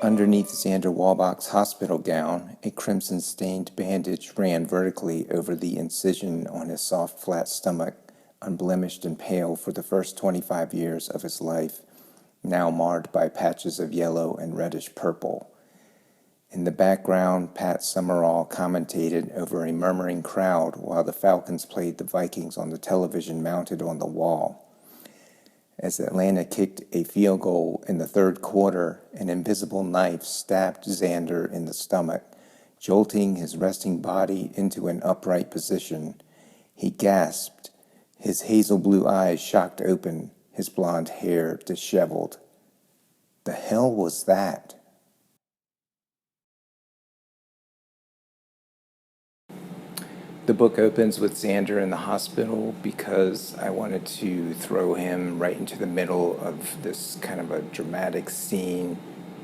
Underneath Zander Wolbach's hospital gown, a crimson-stained bandage ran vertically over the incision on his soft, flat stomach, unblemished and pale for the first 25 years of his life, now marred by patches of yellow and reddish purple. In the background, Pat Summerall commentated over a murmuring crowd while the Falcons played the Vikings on the television mounted on the wall. As Atlanta kicked a field goal in the third quarter, an invisible knife stabbed Zander in the stomach, jolting his resting body into an upright position. He gasped, his hazel blue eyes shocked open, his blonde hair disheveled. The hell was that? The book opens with Zander in the hospital because I wanted to throw him right into the middle of this kind of a dramatic scene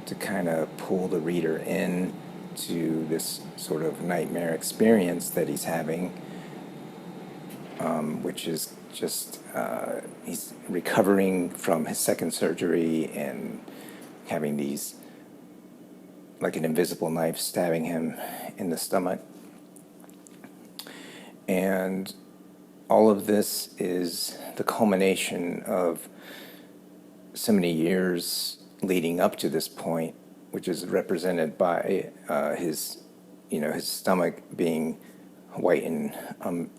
to kind of pull the reader in to this sort of nightmare experience that he's having, which is just he's recovering from his second surgery and having these, like an invisible knife stabbing him in the stomach. And all of this is the culmination of so many years leading up to this point, which is represented by his stomach being white and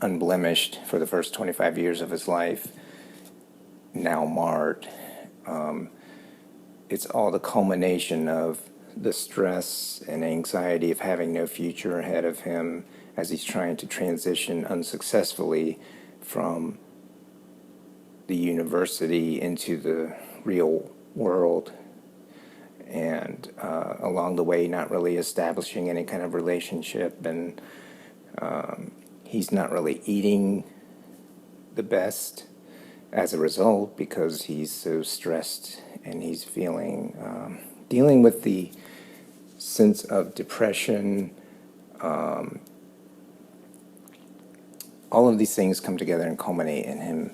unblemished for the first 25 years of his life, now marred. It's all the culmination of the stress and anxiety of having no future ahead of him as he's trying to transition unsuccessfully from the university into the real world, and along the way not really establishing any kind of relationship, and he's not really eating the best as a result because he's so stressed, and he's dealing with the sense of depression. All of these things come together and culminate in him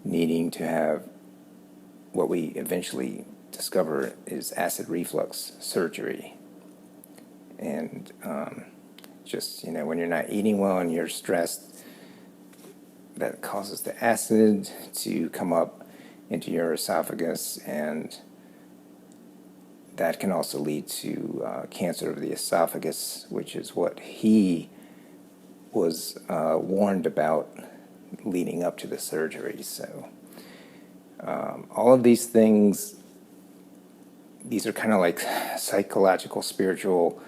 needing to have what we eventually discover is acid reflux surgery. And when you're not eating well and you're stressed, that causes the acid to come up into your esophagus, and that can also lead to cancer of the esophagus, which is what he was warned about leading up to the surgery. So all of these things, these are kind of like psychological, spiritual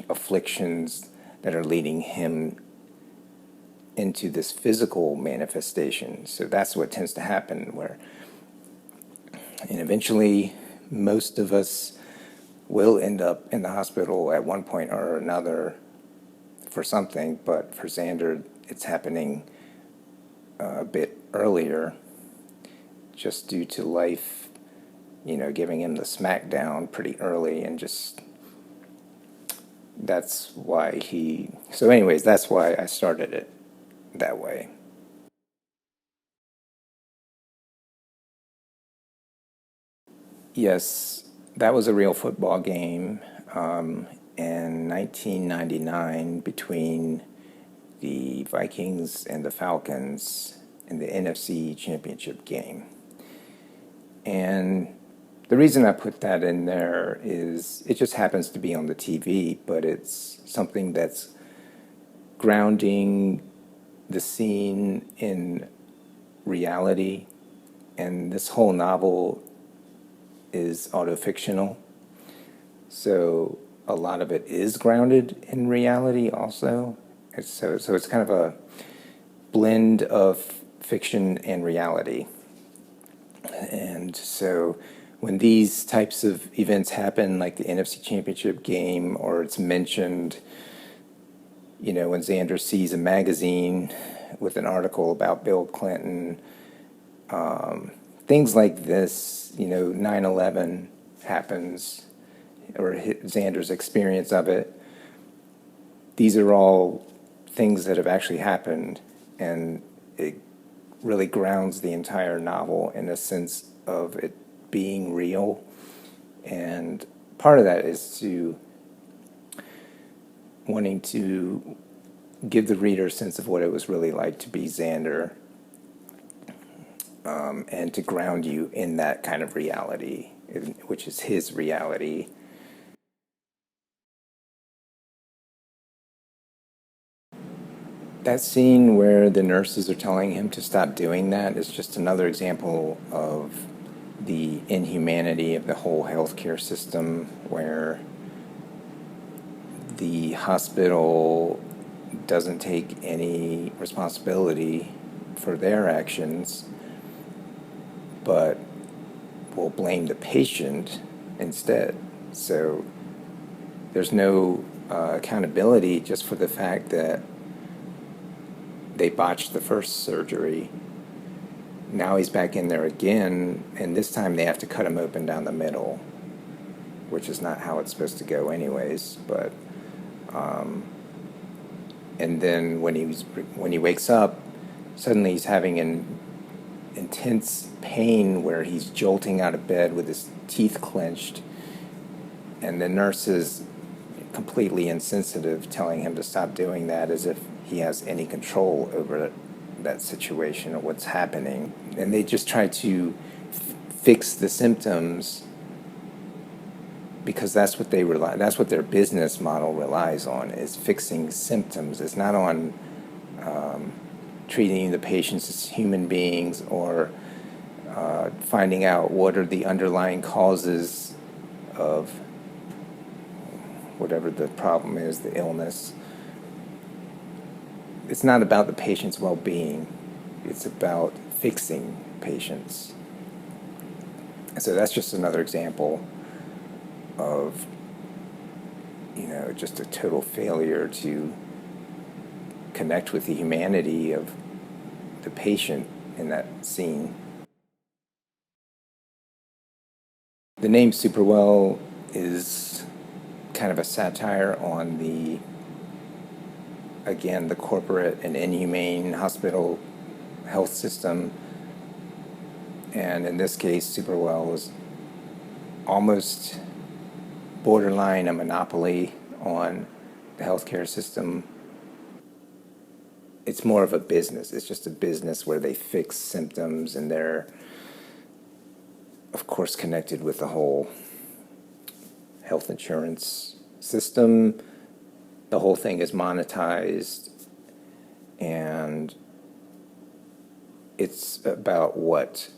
afflictions that are leading him into this physical manifestation. So that's what tends to happen, and eventually most of us will end up in the hospital at one point or another for something, but for Zander, it's happening a bit earlier, just due to life, giving him the smackdown pretty early, and that's why that's why I started it that way. Yes, that was a real football game. In 1999 between the Vikings and the Falcons in the NFC Championship game. And the reason I put that in there is it just happens to be on the TV, but it's something that's grounding the scene in reality. And this whole novel is autofictional. So a lot of it is grounded in reality also. So it's kind of a blend of fiction and reality. And so when these types of events happen, like the NFC Championship game, or it's mentioned, when Zander sees a magazine with an article about Bill Clinton, things like this, 9/11 happens, or Zander's experience of it. These are all things that have actually happened, and it really grounds the entire novel in a sense of it being real. And part of that is to wanting to give the reader a sense of what it was really like to be Zander, and to ground you in that kind of reality, which is his reality. That scene where the nurses are telling him to stop doing that is just another example of the inhumanity of the whole healthcare system, where the hospital doesn't take any responsibility for their actions, but will blame the patient instead. So there's no accountability just for the fact that they botched the first surgery. Now he's back in there again, and this time they have to cut him open down the middle, which is not how it's supposed to go anyways. But and then when he wakes up, suddenly he's having an intense pain where he's jolting out of bed with his teeth clenched, and the nurse is completely insensitive, telling him to stop doing that, as if he has any control over that situation or what's happening. And they just try to fix the symptoms because that's what that's what their business model relies on, is fixing symptoms. It's not on treating the patients as human beings, or finding out what are the underlying causes of whatever the problem is, the illness. It's not about the patient's well-being. It's about fixing patients. So that's just another example of, just a total failure to connect with the humanity of the patient in that scene. The name Superwell is kind of a satire on the corporate and inhumane hospital health system. And in this case, Superwell was almost borderline a monopoly on the healthcare system. It's more of a business. It's just a business where they fix symptoms, and they're, of course, connected with the whole health insurance system. The whole thing is monetized, and it's about what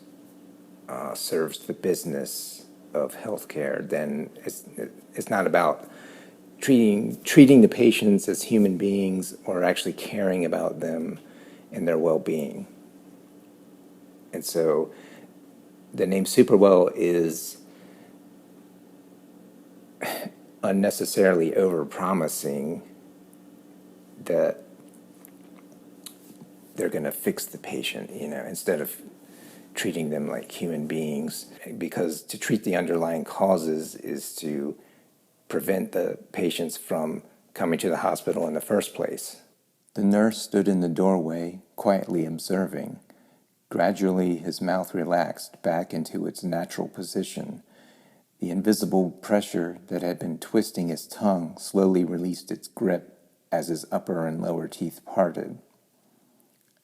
serves the business of healthcare. Then it's not about treating the patients as human beings, or actually caring about them and their well-being. And so the name Superwell is unnecessarily over-promising that they're going to fix the patient, instead of treating them like human beings. Because to treat the underlying causes is to prevent the patients from coming to the hospital in the first place. The nurse stood in the doorway, quietly observing. Gradually, his mouth relaxed back into its natural position. The invisible pressure that had been twisting his tongue slowly released its grip as his upper and lower teeth parted.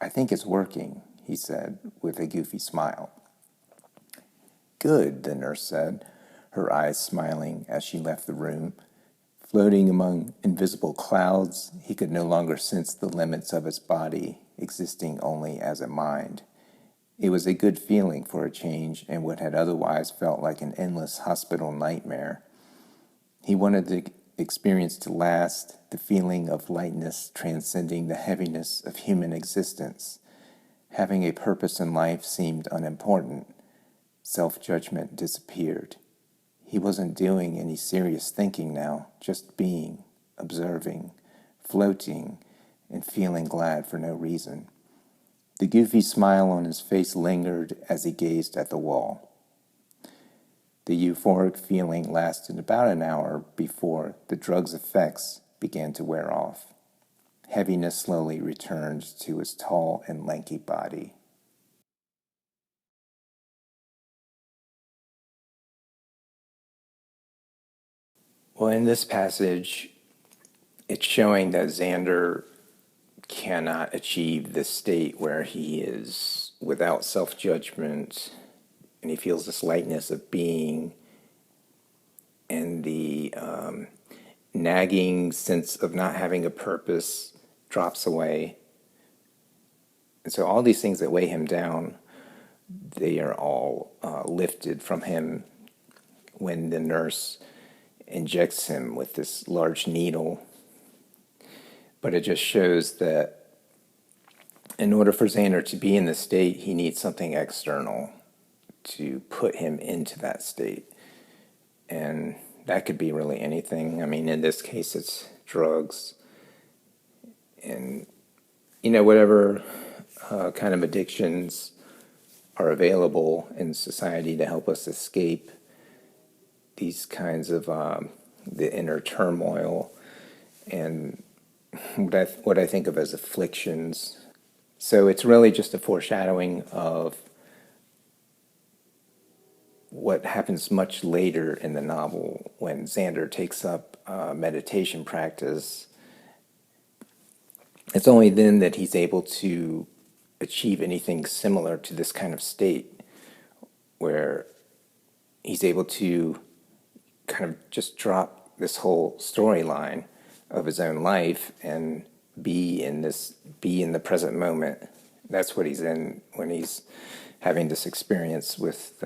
"I think it's working," he said, with a goofy smile. "Good," the nurse said, her eyes smiling as she left the room. Floating among invisible clouds, he could no longer sense the limits of his body, existing only as a mind. It was a good feeling for a change in what had otherwise felt like an endless hospital nightmare. He wanted the experience to last, the feeling of lightness transcending the heaviness of human existence. Having a purpose in life seemed unimportant. Self-judgment disappeared. He wasn't doing any serious thinking now, just being, observing, floating, and feeling glad for no reason. The goofy smile on his face lingered as he gazed at the wall. The euphoric feeling lasted about an hour before the drug's effects began to wear off. Heaviness slowly returned to his tall and lanky body. Well, in this passage, it's showing that Xander cannot achieve this state where he is without self-judgment and he feels this lightness of being, and the nagging sense of not having a purpose drops away. And so all these things that weigh him down, they are all lifted from him when the nurse injects him with this large needle. But it just shows that in order for Xander to be in the state, he needs something external to put him into that state. And that could be really anything. I mean, in this case, it's drugs. And, whatever kind of addictions are available in society to help us escape these kinds of the inner turmoil and what I think of as afflictions. So it's really just a foreshadowing of what happens much later in the novel when Xander takes up meditation practice. It's only then that he's able to achieve anything similar to this kind of state where he's able to kind of just drop this whole storyline of his own life and be in the present moment. That's what he's in when he's having this experience with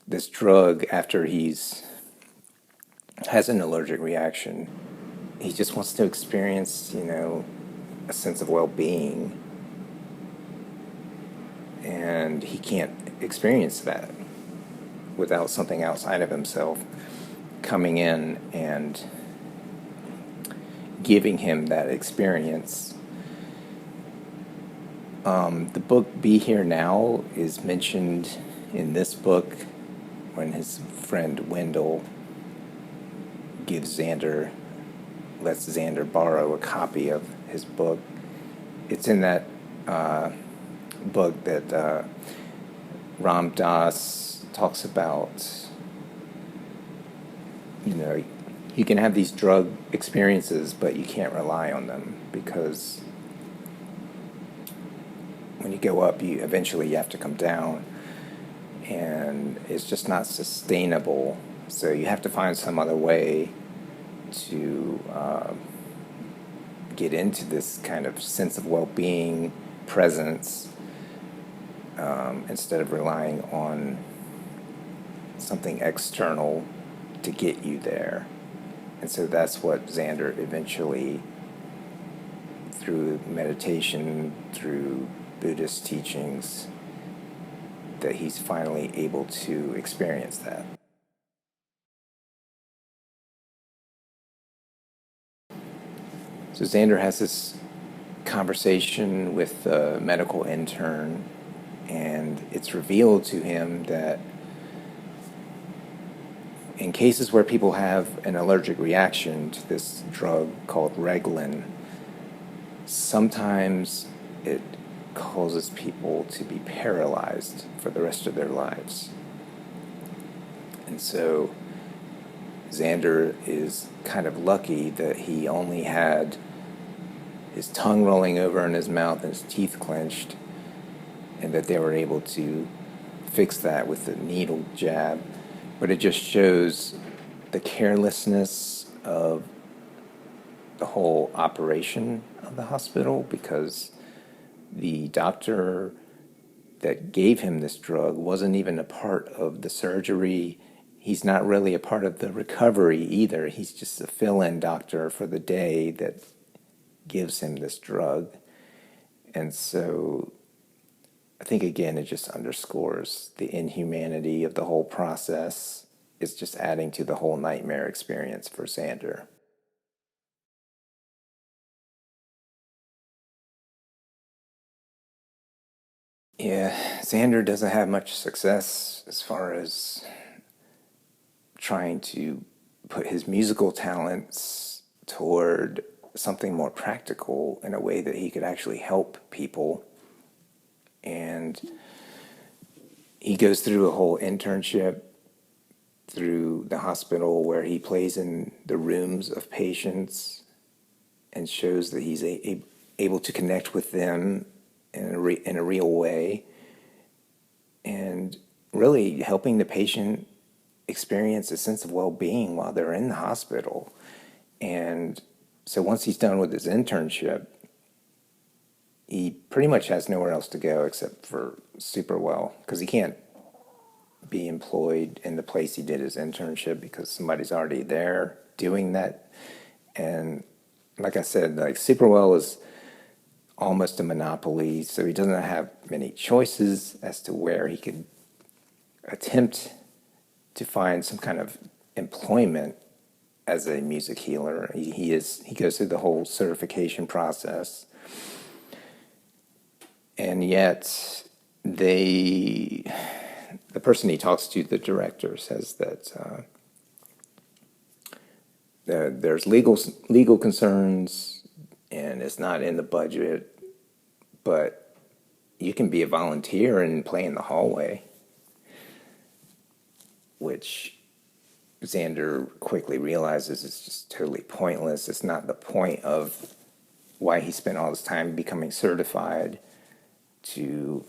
this drug after he's has an allergic reaction. He just wants to experience, a sense of well-being, and he can't experience that without something outside of himself coming in and giving him that experience. The book Be Here Now is mentioned in this book when his friend Wendell lets Xander borrow a copy of his book. It's in that book that Ram Dass talks about, you can have these drug experiences, but you can't rely on them because when you go up, you eventually have to come down, and it's just not sustainable. So you have to find some other way to get into this kind of sense of well-being, presence, instead of relying on something external to get you there. And so that's what Xander eventually, through meditation, through Buddhist teachings, that he's finally able to experience that. So Xander has this conversation with the medical intern, and it's revealed to him that in cases where people have an allergic reaction to this drug called Reglan, sometimes it causes people to be paralyzed for the rest of their lives. And so Xander is kind of lucky that he only had his tongue rolling over in his mouth and his teeth clenched, and that they were able to fix that with the needle jab. But it just shows the carelessness of the whole operation of the hospital, because the doctor that gave him this drug wasn't even a part of the surgery. He's not really a part of the recovery either. He's just a fill-in doctor for the day that gives him this drug. And so I think, again, it just underscores the inhumanity of the whole process. It's just adding to the whole nightmare experience for Xander. Yeah, Xander doesn't have much success as far as trying to put his musical talents toward something more practical in a way that he could actually help people. And he goes through a whole internship through the hospital where he plays in the rooms of patients and shows that he's able to connect with them in a real way, and really helping the patient experience a sense of well-being while they're in the hospital. And so once he's done with his internship, he pretty much has nowhere else to go except for Superwell, because he can't be employed in the place he did his internship because somebody's already there doing that. And like I said, like Superwell is almost a monopoly, so he doesn't have many choices as to where he could attempt to find some kind of employment as a music healer. He goes through the whole certification process, and yet the person he talks to, the director, says that there's legal concerns and it's not in the budget, but you can be a volunteer and play in the hallway, which Zander quickly realizes is just totally pointless. It's not the point of why he spent all this time becoming certified to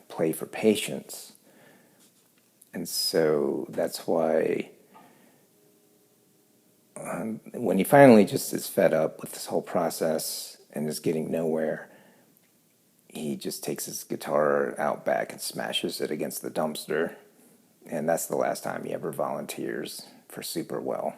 play for patients. And so that's why when he finally just is fed up with this whole process and is getting nowhere, he just takes his guitar out back and smashes it against the dumpster. And that's the last time he ever volunteers for Superwell.